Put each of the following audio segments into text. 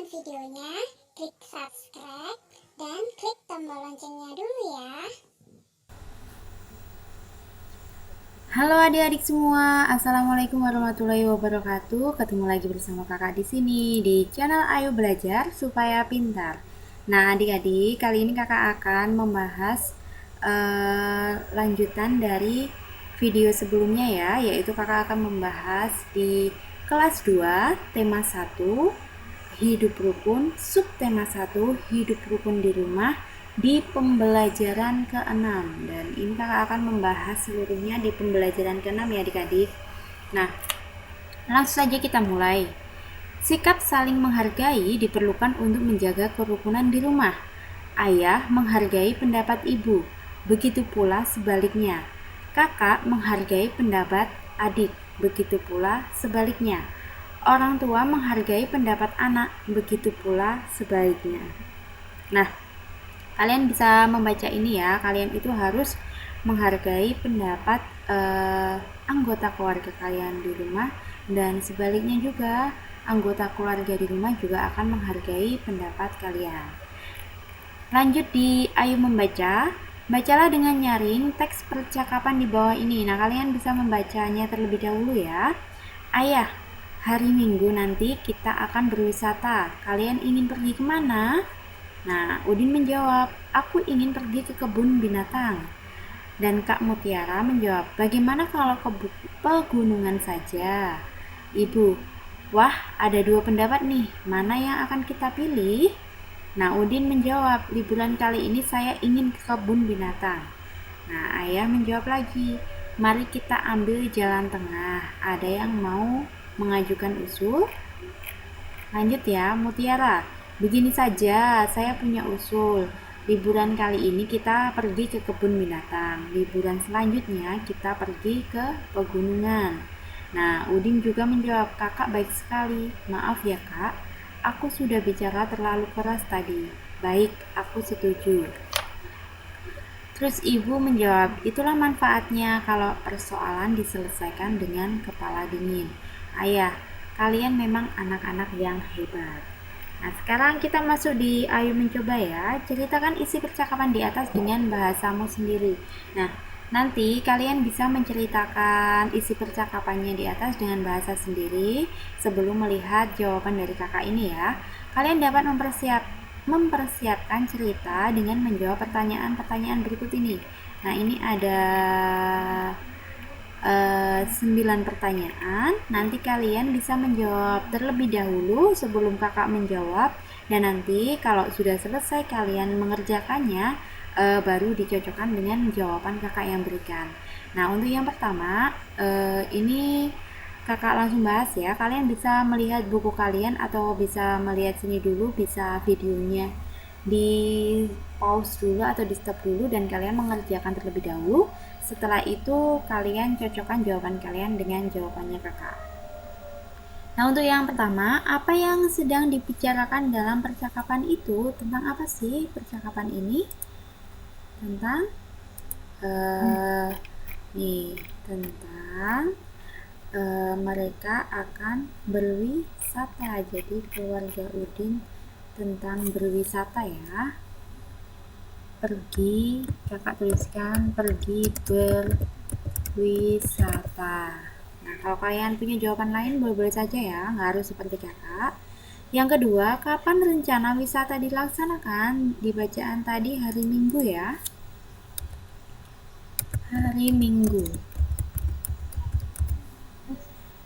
videonya, klik subscribe, dan klik tombol loncengnya dulu ya. Halo adik-adik semua, assalamualaikum warahmatullahi wabarakatuh. Ketemu lagi bersama kakak di sini di channel Ayo Belajar Supaya Pintar. Nah adik-adik, kali ini kakak akan membahas lanjutan dari video sebelumnya ya, yaitu kakak akan membahas di kelas 2 tema 1 hidup rukun, subtema 1 hidup rukun di rumah di pembelajaran ke-6, dan ini kakak akan membahas seluruhnya di pembelajaran ke-6 ya adik-adik. Nah, langsung saja kita mulai. Sikap saling menghargai diperlukan untuk menjaga kerukunan di rumah. Ayah menghargai pendapat ibu, begitu pula sebaliknya. Kakak menghargai pendapat adik, begitu pula sebaliknya. Orang tua menghargai pendapat anak, begitu pula sebaliknya. Nah, kalian bisa membaca ini ya. Kalian itu harus menghargai pendapat anggota keluarga kalian di rumah, dan sebaliknya juga anggota keluarga di rumah juga akan menghargai pendapat kalian. Lanjut di Ayo Membaca. Bacalah dengan nyaring teks percakapan di bawah ini. Nah, kalian bisa membacanya terlebih dahulu ya. Ayah, hari Minggu nanti kita akan berwisata. Kalian ingin pergi kemana? Nah, Udin menjawab, aku ingin pergi ke kebun binatang. Dan Kak Mutiara menjawab, bagaimana kalau ke pegunungan saja? Ibu, wah ada dua pendapat nih, mana yang akan kita pilih? Nah, Udin menjawab, liburan kali ini saya ingin ke kebun binatang. Nah, Ayah menjawab lagi, mari kita ambil jalan tengah. Ada yang mau mengajukan usul? Lanjut ya, Mutiara. Begini saja, saya punya usul. Liburan kali ini kita pergi ke kebun binatang. Liburan selanjutnya kita pergi ke pegunungan. Nah, Udin juga menjawab, kakak baik sekali. Maaf ya kak, aku sudah bicara terlalu keras tadi. Baik, aku setuju. Terus ibu menjawab, itulah manfaatnya kalau persoalan diselesaikan dengan kepala dingin. Ayah, kalian memang anak-anak yang hebat. Nah, sekarang kita masuk di Ayo Mencoba ya. Ceritakan isi percakapan di atas dengan bahasamu sendiri. Nah, nanti kalian bisa menceritakan isi percakapannya di atas dengan bahasa sendiri sebelum melihat jawaban dari kakak ini ya. Kalian dapat mempersiapkan cerita dengan menjawab pertanyaan-pertanyaan berikut ini. Nah, ini ada 9 pertanyaan. Nanti kalian bisa menjawab terlebih dahulu sebelum kakak menjawab, dan nanti kalau sudah selesai kalian mengerjakannya, baru dicocokkan dengan jawaban kakak yang berikan. Nah, untuk yang pertama, ini kakak langsung bahas ya. Kalian bisa melihat buku kalian atau bisa melihat sini dulu, bisa videonya di pause dulu atau di stop dulu dan kalian mengerjakan terlebih dahulu. Setelah itu kalian cocokkan jawaban kalian dengan jawabannya kakak. Nah, untuk yang pertama, apa yang sedang dibicarakan dalam percakapan itu? Tentang apa sih percakapan ini? Tentang tentang mereka akan berwisata. Jadi keluarga Udin tentang berwisata ya. Pergi, kakak tuliskan pergi berwisata. Nah, kalau kalian punya jawaban lain boleh-boleh saja ya, nggak harus seperti kakak. Yang kedua, kapan rencana wisata dilaksanakan? Di bacaan tadi hari Minggu ya. Hari Minggu.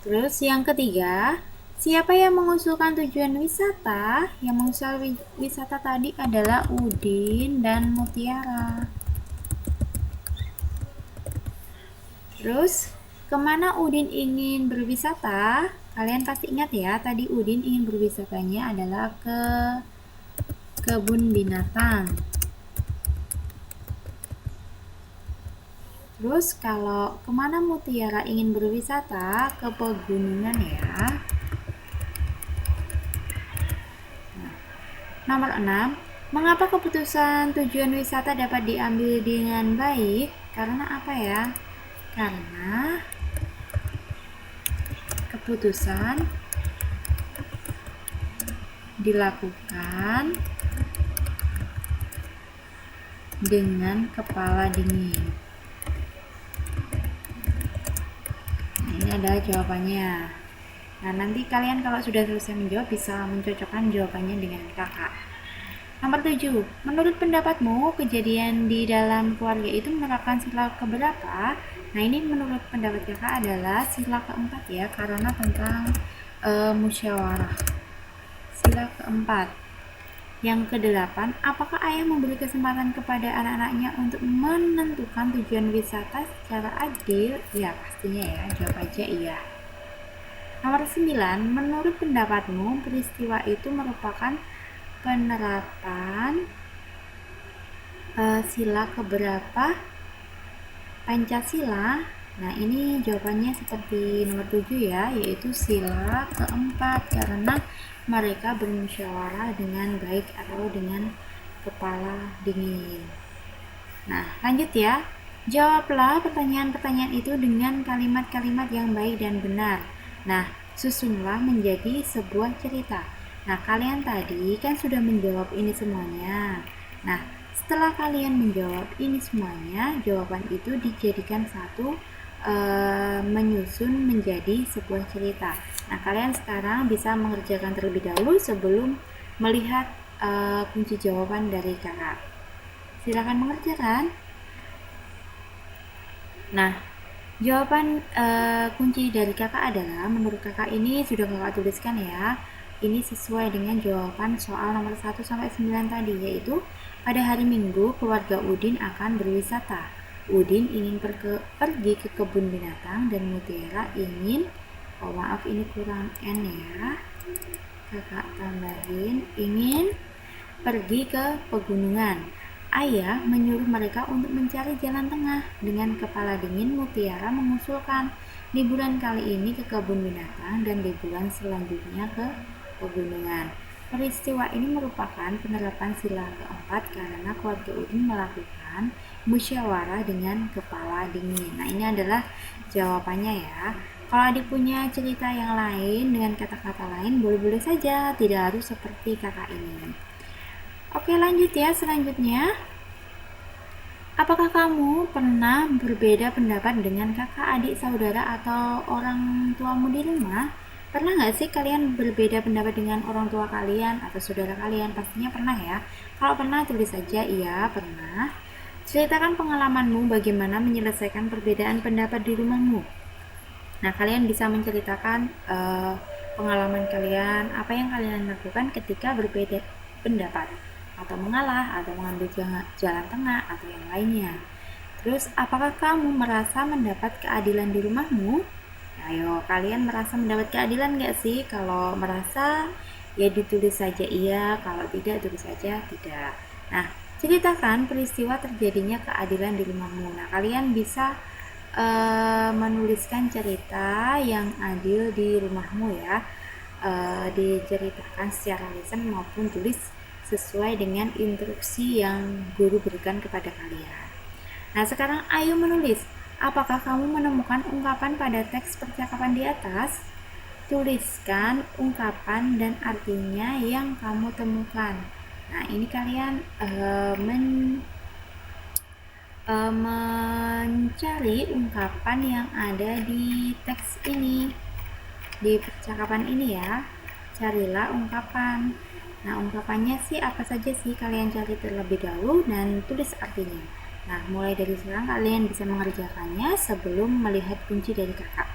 Terus yang ketiga, siapa yang mengusulkan tujuan wisata? Yang mengusul wisata tadi adalah Udin dan Mutiara. Terus, kemana Udin ingin berwisata? Kalian pasti ingat ya, tadi Udin ingin berwisatanya adalah ke kebun binatang. Terus, kalau kemana Mutiara ingin berwisata? Ke pegunungan ya. Nomor 6. Mengapa keputusan tujuan wisata dapat diambil dengan baik? Karena apa ya? Karena keputusan dilakukan dengan kepala dingin. Nah, ini adalah jawabannya. Nah, nanti kalian kalau sudah selesai menjawab bisa mencocokkan jawabannya dengan kakak. Nomor 7. Menurut pendapatmu, kejadian di dalam keluarga itu menerapkan sila keberapa? Nah, ini menurut pendapat kakak adalah sila keempat ya, karena tentang musyawarah. Sila keempat. Yang kedelapan, apakah ayah memberi kesempatan kepada anak-anaknya untuk menentukan tujuan wisata secara adil? Ya, pastinya ya, jawab aja iya. Nomor 9, menurut pendapatmu, peristiwa itu merupakan penerapan sila keberapa Pancasila? Nah, ini jawabannya seperti nomor 7 ya, yaitu sila keempat, karena mereka bermusyawarah dengan baik atau dengan kepala dingin. Nah, lanjut ya. Jawablah pertanyaan-pertanyaan itu dengan kalimat-kalimat yang baik dan benar. Nah, susunlah menjadi sebuah cerita. Nah, kalian tadi kan sudah menjawab ini semuanya. Nah, setelah kalian menjawab ini semuanya, jawaban itu dijadikan satu menyusun menjadi sebuah cerita. Nah, kalian sekarang bisa mengerjakan terlebih dahulu sebelum melihat kunci jawaban dari kakak. Silakan mengerjakan. Nah, jawaban kunci dari kakak adalah, menurut kakak ini sudah kakak tuliskan ya. Ini sesuai dengan jawaban soal nomor 1 sampai 9 tadi, yaitu pada hari Minggu keluarga Udin akan berwisata. Udin ingin pergi ke kebun binatang dan Mutiara ingin, oh maaf ini kurang N ya, kakak tambahin, ingin pergi ke pegunungan. Ayah menyuruh mereka untuk mencari jalan tengah. Dengan kepala dingin, Mutiara mengusulkan liburan kali ini ke kebun binatang dan liburan selanjutnya ke pegunungan. Peristiwa ini merupakan penerapan sila keempat karena keluarga Udin melakukan musyawarah dengan kepala dingin. Nah, ini adalah jawabannya ya. Kalau adik punya cerita yang lain dengan kata-kata lain, boleh-boleh saja, tidak harus seperti kakak ini. Oke, lanjut ya. Selanjutnya, apakah kamu pernah berbeda pendapat dengan kakak, adik, saudara, atau orang tuamu di rumah? Pernah nggak sih kalian berbeda pendapat dengan orang tua kalian atau saudara kalian? Pastinya pernah ya. Kalau pernah, tulis saja iya, pernah. Ceritakan pengalamanmu bagaimana menyelesaikan perbedaan pendapat di rumahmu. Nah, kalian bisa menceritakan pengalaman kalian, apa yang kalian lakukan ketika berbeda pendapat, atau mengalah, atau mengambil jalan tengah, atau yang lainnya. Terus, apakah kamu merasa mendapat keadilan di rumahmu? Ayo, kalian merasa mendapat keadilan nggak sih? Kalau merasa, ya ditulis saja iya. Kalau tidak, tulis saja tidak. Nah, ceritakan peristiwa terjadinya keadilan di rumahmu. Nah, kalian bisa menuliskan cerita yang adil di rumahmu ya. Diceritakan secara lisan maupun tulis sesuai dengan instruksi yang guru berikan kepada kalian. Nah, sekarang ayo menulis. Apakah kamu menemukan ungkapan pada teks percakapan di atas? Tuliskan ungkapan dan artinya yang kamu temukan. Nah, ini kalian mencari ungkapan yang ada di teks ini, di percakapan ini ya. Carilah ungkapan. Nah, ungkapannya sih apa saja sih, kalian cari terlebih dahulu dan tulis artinya. Nah, mulai dari sekarang kalian bisa mengerjakannya sebelum melihat kunci dari kakak.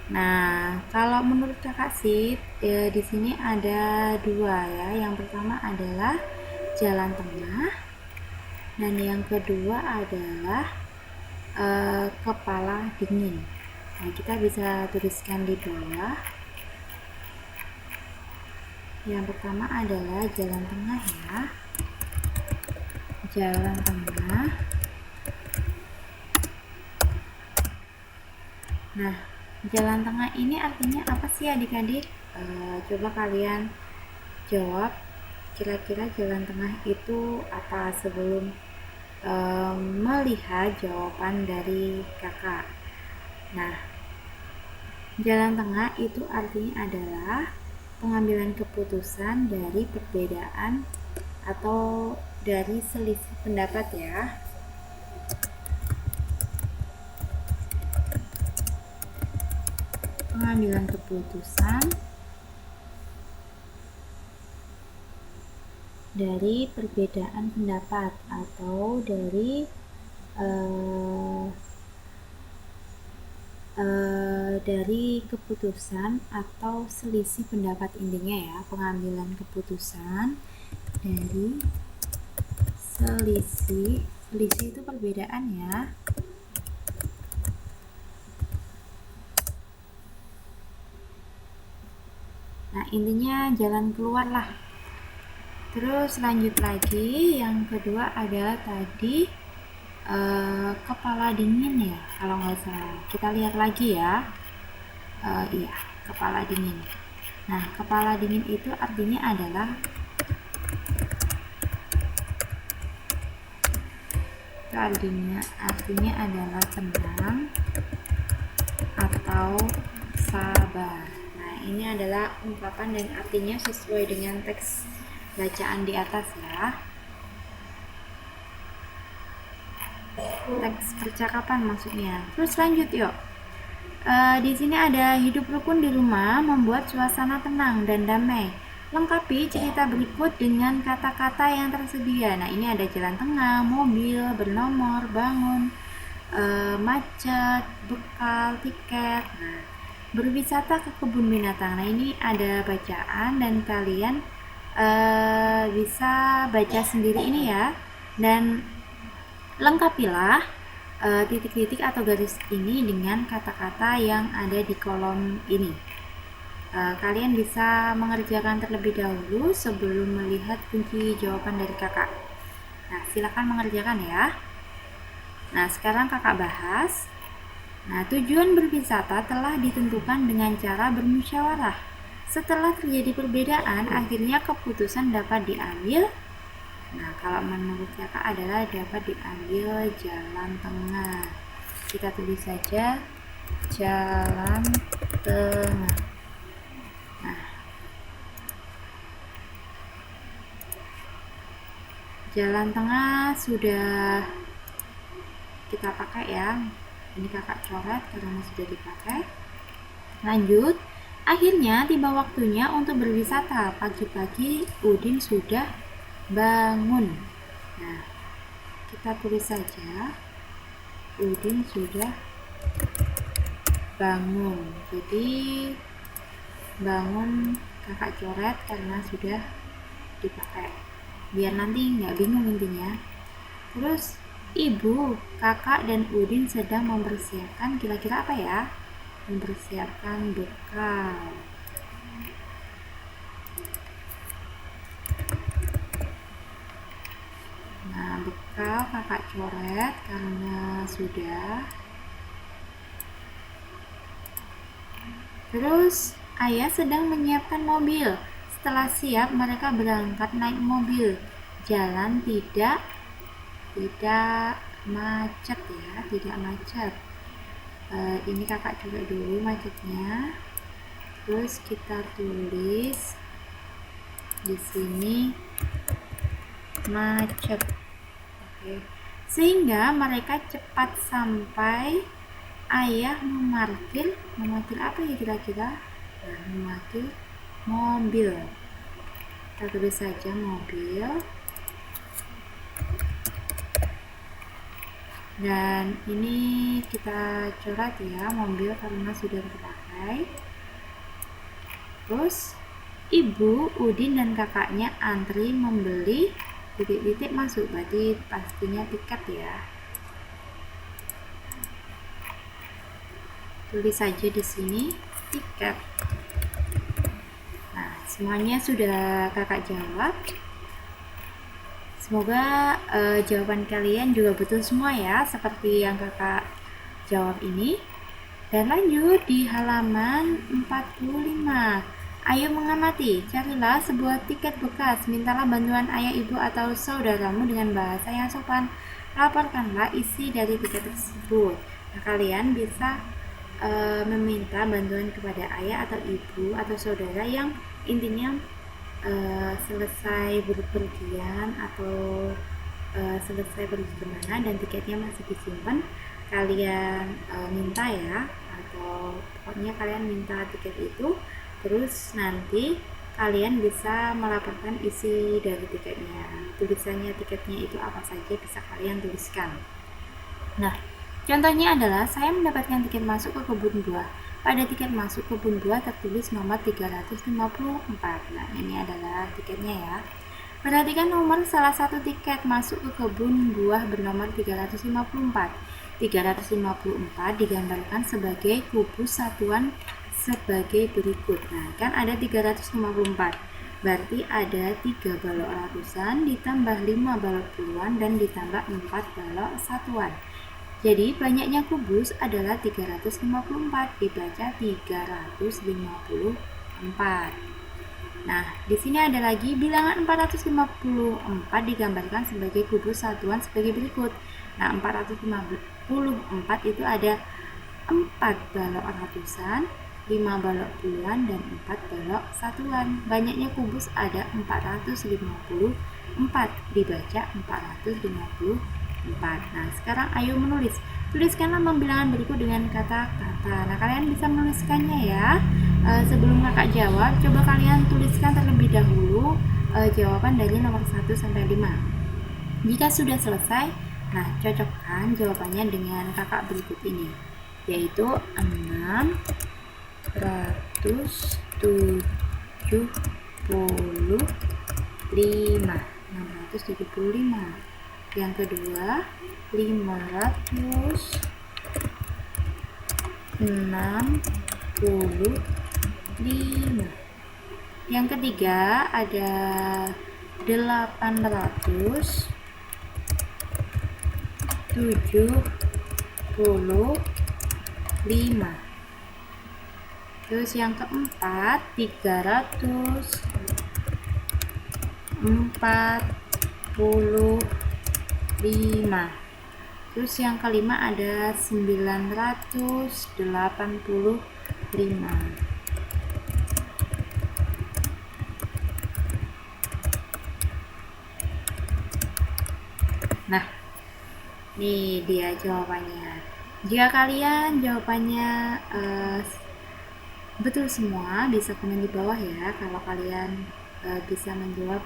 Nah, kalau menurut kakak sih di sini ada dua ya. Yang pertama adalah jalan tengah dan yang kedua adalah kepala dingin. Nah, kita bisa tuliskan di bawah. Yang pertama adalah jalan tengah ya. Jalan tengah. Nah, jalan tengah ini artinya apa sih adik-adik? Coba kalian jawab, kira-kira jalan tengah itu apa sebelum melihat jawaban dari kakak. Nah, jalan tengah itu artinya adalah pengambilan keputusan dari perbedaan atau dari selisih pendapat ya. Pengambilan keputusan dari perbedaan pendapat atau dari keputusan atau selisih pendapat, intinya ya, pengambilan keputusan dari selisih itu perbedaan ya. Nah, intinya jalan keluar lah. Terus lanjut lagi, yang kedua adalah tadi kepala dingin ya, kalau nggak salah. Kita lihat lagi ya. Iya, kepala dingin. Nah, kepala dingin itu artinya adalah adalah tenang atau sabar. Nah, ini adalah ungkapan dan artinya sesuai dengan teks bacaan di atas ya. Teks percakapan maksudnya. Terus lanjut yuk. Di sini ada hidup rukun di rumah membuat suasana tenang dan damai. Lengkapi cerita berikut dengan kata-kata yang tersedia. Nah, ini ada jalan tengah, mobil, bernomor, bangun, macet, bekal, tiket. Nah, berwisata ke kebun binatang. Nah, ini ada bacaan dan kalian bisa baca sendiri ini ya. Dan lengkapilah titik-titik atau garis ini dengan kata-kata yang ada di kolom ini. Kalian bisa mengerjakan terlebih dahulu sebelum melihat kunci jawaban dari kakak. Nah, silakan mengerjakan ya. Nah, sekarang kakak bahas. Nah, tujuan berwisata telah ditentukan dengan cara bermusyawarah. Setelah terjadi perbedaan, akhirnya keputusan dapat diambil. Nah, kalau menurut kakak adalah dapat diambil jalan tengah. Kita tulis saja jalan tengah. Nah, jalan tengah sudah kita pakai ya. Ini kakak coret karena sudah dipakai. Lanjut. Akhirnya tiba waktunya untuk berwisata. Pagi-pagi Udin sudah bangun. Nah, kita tulis saja Udin sudah bangun. Jadi bangun kakak coret karena sudah dipakai, biar nanti nggak bingung intinya. Terus ibu, kakak, dan Udin sedang mempersiapkan, kira-kira apa ya? Mempersiapkan bekal. Nah, bekal kakak coret karena sudah. Terus ayah sedang menyiapkan mobil. Setelah siap, mereka berangkat naik mobil. Jalan tidak macet ya, tidak macet. Ini kakak coba dulu macetnya. Terus kita tulis di sini macet. Oke. Sehingga mereka cepat sampai. Ayah memarkir apa ya kira-kira? Nah, memarkir mobil. Kita tulis saja mobil. Dan ini kita coret ya mobil karena sudah terpakai. Terus ibu, Udin, dan kakaknya antri membeli titik-titik masuk, berarti pastinya tiket ya. Tulis saja di sini tiket. Nah, semuanya sudah kakak jawab. Semoga jawaban kalian juga betul semua ya, seperti yang kakak jawab ini. Dan lanjut di halaman 45. Ayo mengamati, carilah sebuah tiket bekas. Mintalah bantuan ayah, ibu, atau saudaramu dengan bahasa yang sopan. Laporkanlah isi dari tiket tersebut. Nah, kalian bisa meminta bantuan kepada ayah atau ibu atau saudara yang intinya selesai bepergian atau selesai pergi kemana dan tiketnya masih disimpan, kalian minta ya, atau pokoknya kalian minta tiket itu, terus nanti kalian bisa melaporkan isi dari tiketnya, tulisannya tiketnya itu apa saja bisa kalian tuliskan. Nah, contohnya adalah saya mendapatkan tiket masuk ke kebun buah. Pada tiket masuk kebun buah tertulis nomor 354. Nah, ini adalah tiketnya ya. Perhatikan nomor salah satu tiket masuk ke kebun buah bernomor 354. 354 digambarkan sebagai kubus satuan sebagai berikut. Nah, kan ada 354. Berarti ada 3 balok ratusan ditambah 5 balok puluhan dan ditambah 4 balok satuan. Jadi banyaknya kubus adalah 354, dibaca 354. Nah, di sini ada lagi bilangan 454 digambarkan sebagai kubus satuan sebagai berikut. Nah, 454 itu ada 4 balok ratusan, 5 balok puluhan, dan 4 balok satuan. Banyaknya kubus ada 454, dibaca 454. Nah, sekarang ayo menulis. Tuliskanlah bilangan berikut dengan kata-kata. Nah, kalian bisa menuliskannya ya. Sebelum kakak jawab, coba kalian tuliskan terlebih dahulu jawaban dari nomor 1 sampai 5. Jika sudah selesai, nah cocokkan jawabannya dengan kakak berikut ini, yaitu 675. Yang kedua 565. Yang ketiga ada 875. Terus yang keempat 345. Terus yang kelima ada 985. Nah, ini dia jawabannya. Jika kalian jawabannya betul semua, bisa komen di bawah ya kalau kalian bisa menjawab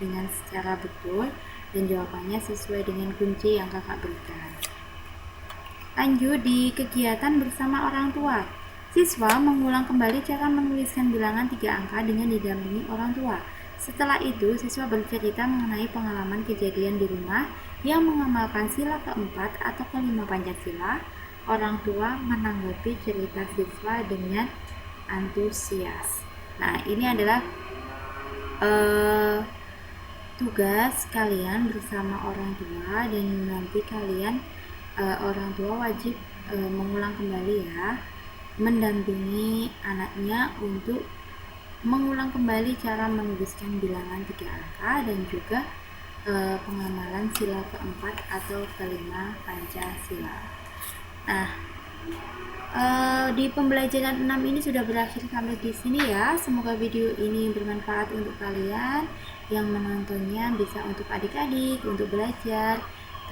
dengan secara betul dan jawabannya sesuai dengan kunci yang kakak berikan. Lanjut di kegiatan bersama orang tua. Siswa mengulang kembali cara menuliskan bilangan 3 angka dengan didampingi orang tua. Setelah itu, siswa bercerita mengenai pengalaman kejadian di rumah yang mengamalkan sila keempat atau kelima Pancasila. Orang tua menanggapi cerita siswa dengan antusias. Nah, ini adalah tugas kalian bersama orang tua, dan nanti kalian orang tua wajib mengulang kembali ya, mendampingi anaknya untuk mengulang kembali cara menuliskan bilangan 3 angka dan juga pengamalan sila keempat atau kelima Pancasila. Nah, di pembelajaran 6 ini sudah berakhir sampai di sini ya. Semoga video ini bermanfaat untuk kalian yang menontonnya, bisa untuk adik-adik untuk belajar,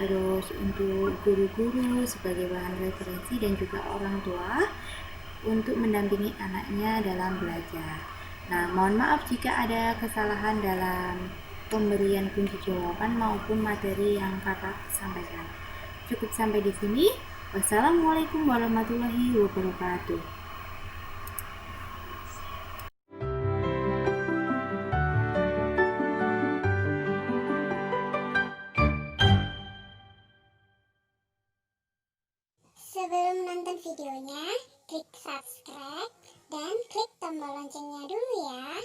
terus untuk guru-guru sebagai bahan referensi, dan juga orang tua untuk mendampingi anaknya dalam belajar. Nah, mohon maaf jika ada kesalahan dalam pemberian kunci jawaban maupun materi yang kakak sampaikan. Cukup sampai di sini. Wassalamualaikum warahmatullahi wabarakatuh. Sebelum nonton videonya, klik subscribe dan klik tombol loncengnya dulu ya.